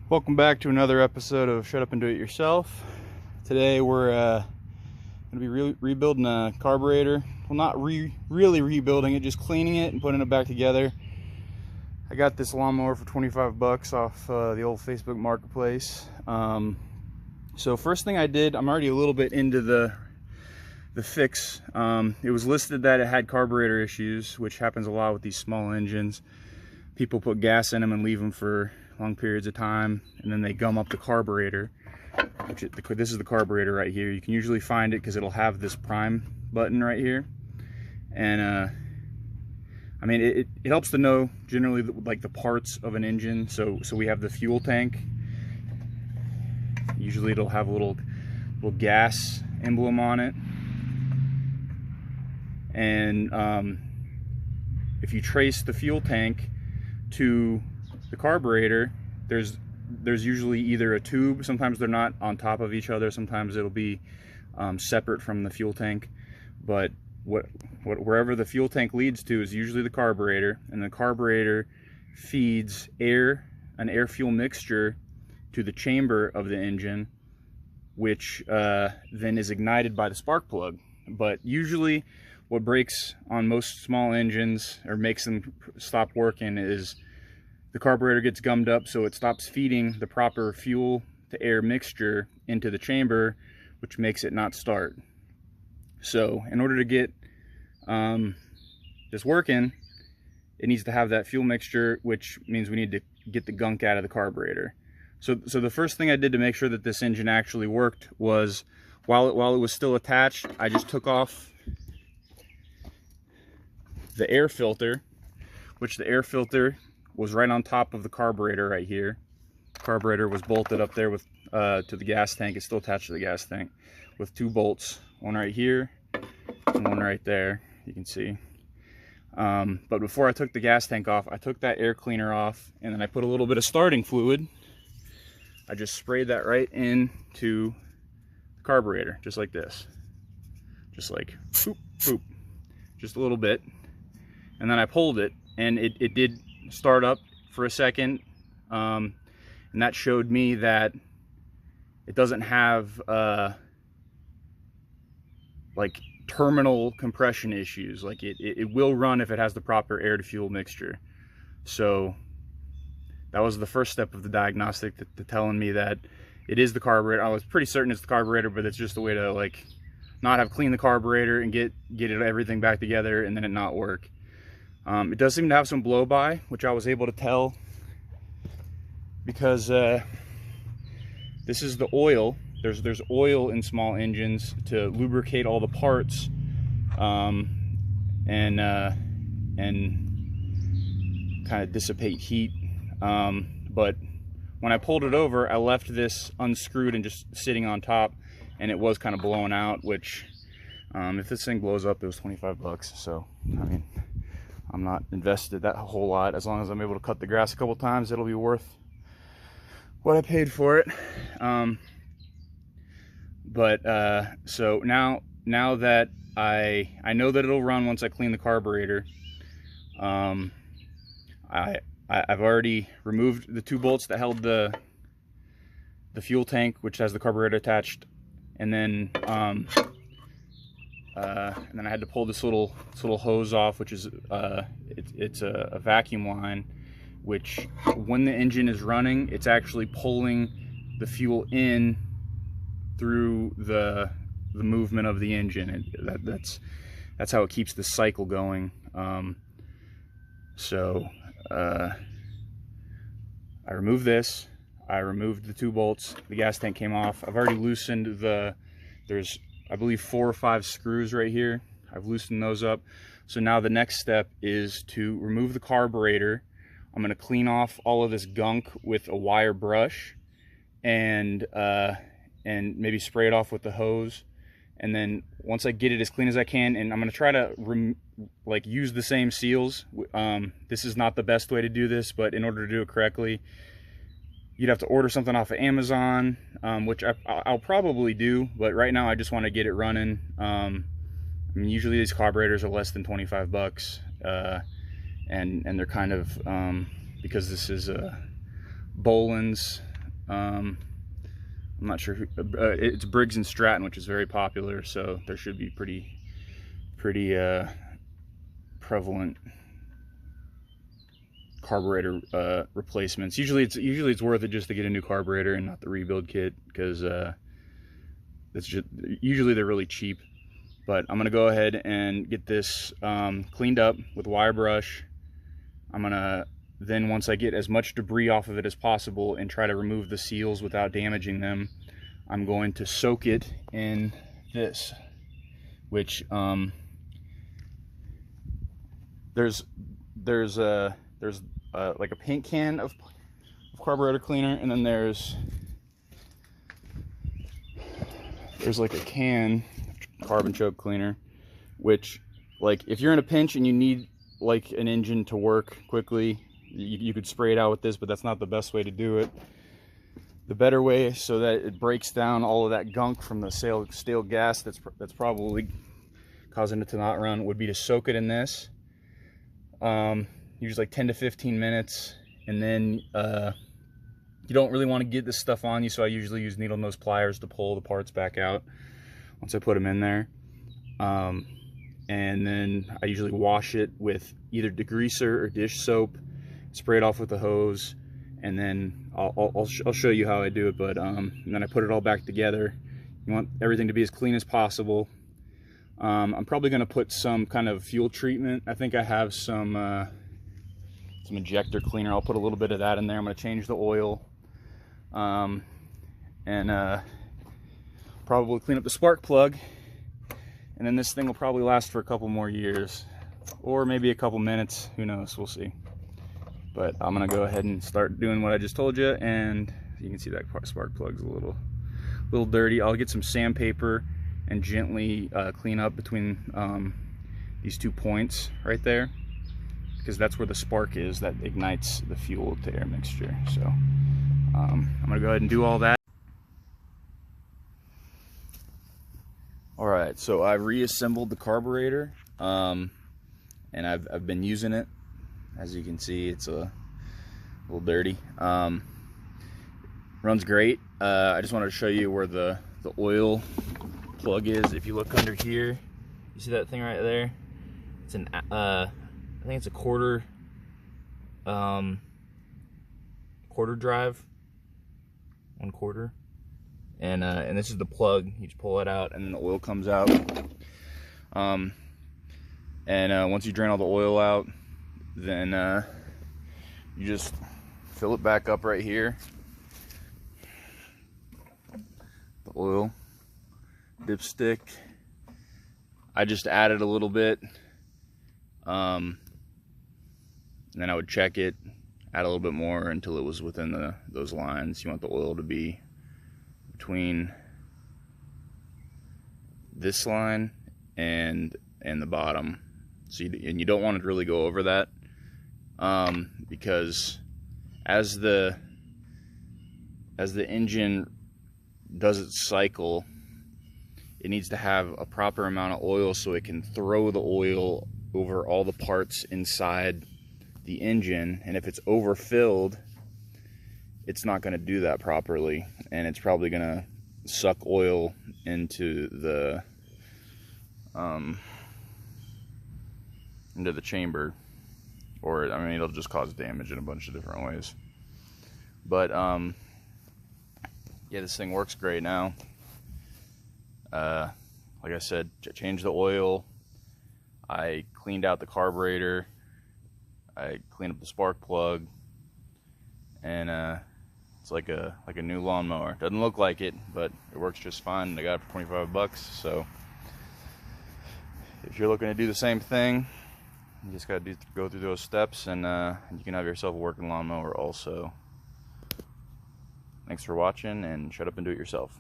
Welcome back to another episode of Shut Up and Do It Yourself. Today we're going to be rebuilding a carburetor. Well, not really rebuilding it, just cleaning it and putting it back together. I got this lawnmower for 25 bucks off the old Facebook Marketplace. So first thing I did, I'm already a little bit into the fix. It was listed that it had carburetor issues, which happens a lot with these small engines. People put gas in them and leave them for long periods of time, and then they gum up the carburetor. This is the carburetor right here. You can usually find it because it'll have this prime button right here, and I mean it helps to know generally like the parts of an engine. So we have the fuel tank. Usually it'll have a little gas emblem on it, and if you trace the fuel tank to the carburetor, there's usually either a tube. Sometimes they're not on top of each other, sometimes it'll be separate from the fuel tank, but wherever the fuel tank leads to is usually the carburetor, and the carburetor feeds an air fuel mixture to the chamber of the engine, which then is ignited by the spark plug. But usually what breaks on most small engines or makes them stop working is the carburetor gets gummed up, so it stops feeding the proper fuel to air mixture into the chamber, which makes it not start. So in order to get this working, it needs to have that fuel mixture, which means we need to get the gunk out of the carburetor. So the first thing I did to make sure that this engine actually worked was, while it was still attached, I just took off the air filter, which the air filter was right on top of the carburetor right here. Carburetor was bolted up there with to the gas tank. It's still attached to the gas tank with two bolts, one right here and one right there, you can see. But before I took the gas tank off, I took that air cleaner off, and then I put a little bit of starting fluid. I just sprayed that right into the carburetor, just like this. Just like boop, boop, just a little bit. And then I pulled it, and it did start up for a second, and that showed me that it doesn't have like terminal compression issues. Like it will run if it has the proper air to fuel mixture. So that was the first step of the diagnostic, to telling me that it is the carburetor. I was pretty certain it's the carburetor, but it's just a way to like not have cleaned the carburetor and get everything back together and then it not work. It does seem to have some blow by, which I was able to tell because this is the oil. There's oil in small engines to lubricate all the parts, and kind of dissipate heat. But when I pulled it over, I left this unscrewed and just sitting on top, and it was kind of blowing out. Which, if this thing blows up, it was 25 bucks. So I mean, I'm not invested that whole lot. As long as I'm able to cut the grass a couple times, it'll be worth what I paid for it. So now that I know that it'll run once I clean the carburetor, I've already removed the two bolts that held the fuel tank, which has the carburetor attached, and then I had to pull this little hose off, which is it's a vacuum line, which when the engine is running, it's actually pulling the fuel in through the movement of the engine, and that's how it keeps the cycle going. I removed this. I removed the two bolts. The gas tank came off. I've already loosened there's I believe 4 or 5 screws right here. I've loosened those up. So now the next step is to remove the carburetor. I'm going to clean off all of this gunk with a wire brush, and maybe spray it off with the hose. And then once I get it as clean as I can, and I'm going to try to use the same seals. This is not the best way to do this, but in order to do it correctly, you'd have to order something off of Amazon, which I'll probably do, but right now I just want to get it running. I mean, usually these carburetors are less than 25 bucks, and they're kind of, because this is Boland's I'm not sure who, it's Briggs and Stratton, which is very popular, so there should be pretty prevalent carburetor replacements. Usually it's worth it just to get a new carburetor and not the rebuild kit, because usually they're really cheap. But I'm gonna go ahead and get this cleaned up with wire brush. I'm gonna then, once I get as much debris off of it as possible and try to remove the seals without damaging them, I'm going to soak it in this, which there's like a paint can of carburetor cleaner, and then there's like a can carbon choke cleaner, which, like, if you're in a pinch and you need like an engine to work quickly, you could spray it out with this, but that's not the best way to do it. The better way, so that it breaks down all of that gunk from the stale gas that's probably causing it to not run, would be to soak it in this. Usually like 10 to 15 minutes, and then you don't really want to get this stuff on you, so I usually use needle nose pliers to pull the parts back out once I put them in there. And then I usually wash it with either degreaser or dish soap, spray it off with a hose, and then I'll show you how I do it. But and then I put it all back together. You want everything to be as clean as possible. I'm probably going to put some kind of fuel treatment. I think I have some injector cleaner. I'll put a little bit of that in there. I'm going to change the oil, and probably clean up the spark plug. And then this thing will probably last for a couple more years, or maybe a couple minutes, who knows, we'll see. But I'm gonna go ahead and start doing what I just told you, and you can see that spark plug's a little dirty. I'll get some sandpaper and gently clean up between these 2 points right there, because that's where the spark is that ignites the fuel to air mixture. So I'm gonna go ahead and do all that. Alright, so I reassembled the carburetor, and I've been using it. As you can see, it's a little dirty. Runs great. I just wanted to show you where the oil plug is. If you look under here, you see that thing right there? It's an I think it's a quarter drive, 1/4. And this is the plug. You just pull it out, and then the oil comes out. Once you drain all the oil out, then you just fill it back up right here. The oil dipstick. I just added a little bit, and then I would check it, add a little bit more until it was within those lines. You want the oil to be between this line and the bottom, so you don't want it to really go over that, because as the engine does its cycle, it needs to have a proper amount of oil so it can throw the oil over all the parts inside the engine. And if it's overfilled, it's not going to do that properly, and it's probably going to suck oil into the chamber, or I mean, it'll just cause damage in a bunch of different ways. But yeah, this thing works great now. Like I said, changed the oil, I cleaned out the carburetor, I cleaned up the spark plug, and it's like a new lawnmower. Doesn't look like it, but it works just fine. I got it for 25 bucks. So if you're looking to do the same thing, you just got to go through those steps, and you can have yourself a working lawnmower also. Thanks for watching, and shut up and do it yourself.